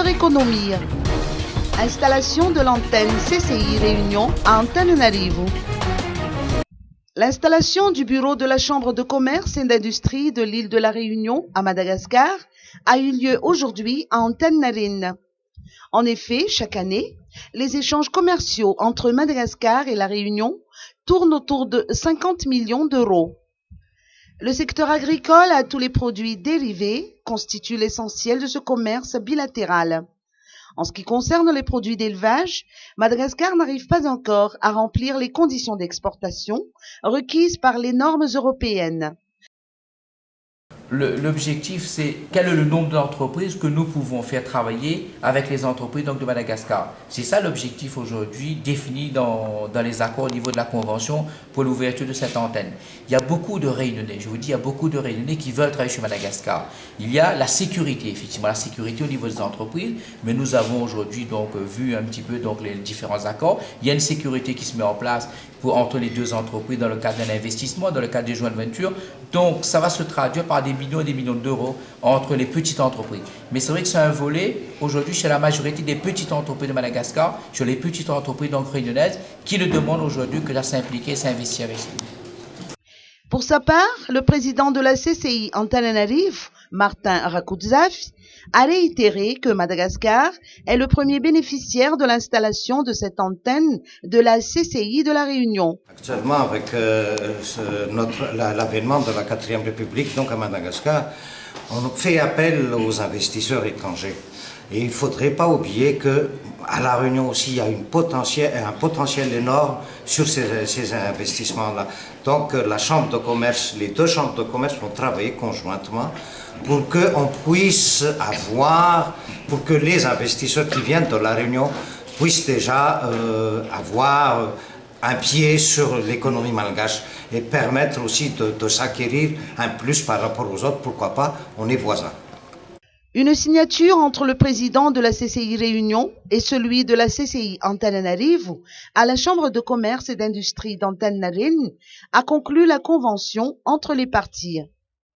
secteur économie. Installation de l'antenne CCI Réunion à Antananarivo. L'installation du bureau de la Chambre de commerce et d'industrie de l'île de la Réunion à Madagascar a eu lieu aujourd'hui à Antananarivo. En effet, chaque année, les échanges commerciaux entre Madagascar et la Réunion tournent autour de 50 millions d'euros. Le secteur agricole à tous les produits dérivés constitue l'essentiel de ce commerce bilatéral. En ce qui concerne les produits d'élevage, Madagascar n'arrive pas encore à remplir les conditions d'exportation requises par les normes européennes. L'objectif, c'est quel est le nombre d'entreprises que nous pouvons faire travailler avec les entreprises de Madagascar. C'est ça l'objectif aujourd'hui défini dans les accords au niveau de la Convention pour l'ouverture de cette antenne. Il y a beaucoup de Réunionnais, je vous dis, il y a beaucoup de Réunionnais qui veulent travailler sur Madagascar. Il y a la sécurité, effectivement, la sécurité au niveau des entreprises, mais nous avons aujourd'hui donc vu un petit peu donc les différents accords. Il y a une sécurité qui se met en place entre les deux entreprises dans le cadre d'un investissement, dans le cadre des joint ventures. Donc ça va se traduire par des millions et des millions d'euros entre les petites entreprises. Mais c'est vrai que c'est un volet aujourd'hui chez la majorité des petites entreprises de Madagascar, sur les petites entreprises donc réunionnaises, qui ne demandent aujourd'hui que de s'impliquer et s'investir avec eux. Pour sa part, le président de la CCI Antananarivo, Martin Rakoudzafi, a réitéré que Madagascar est le premier bénéficiaire de l'installation de cette antenne de la CCI de la Réunion. Actuellement, avec l'avènement de la 4e République, donc à Madagascar, on fait appel aux investisseurs étrangers. Et il ne faudrait pas oublier qu'à La Réunion aussi, il y a un potentiel énorme sur ces investissements-là. Donc la Chambre de commerce, les deux chambres de commerce vont travailler conjointement pour qu'on puisse pour que les investisseurs qui viennent de La Réunion puissent déjà avoir un pied sur l'économie malgache et permettre aussi de s'acquérir un plus par rapport aux autres, pourquoi pas, on est voisins. Une signature entre le président de la CCI Réunion et celui de la CCI Antananarivo à la Chambre de commerce et d'industrie d'Antananarivo a conclu la convention entre les parties.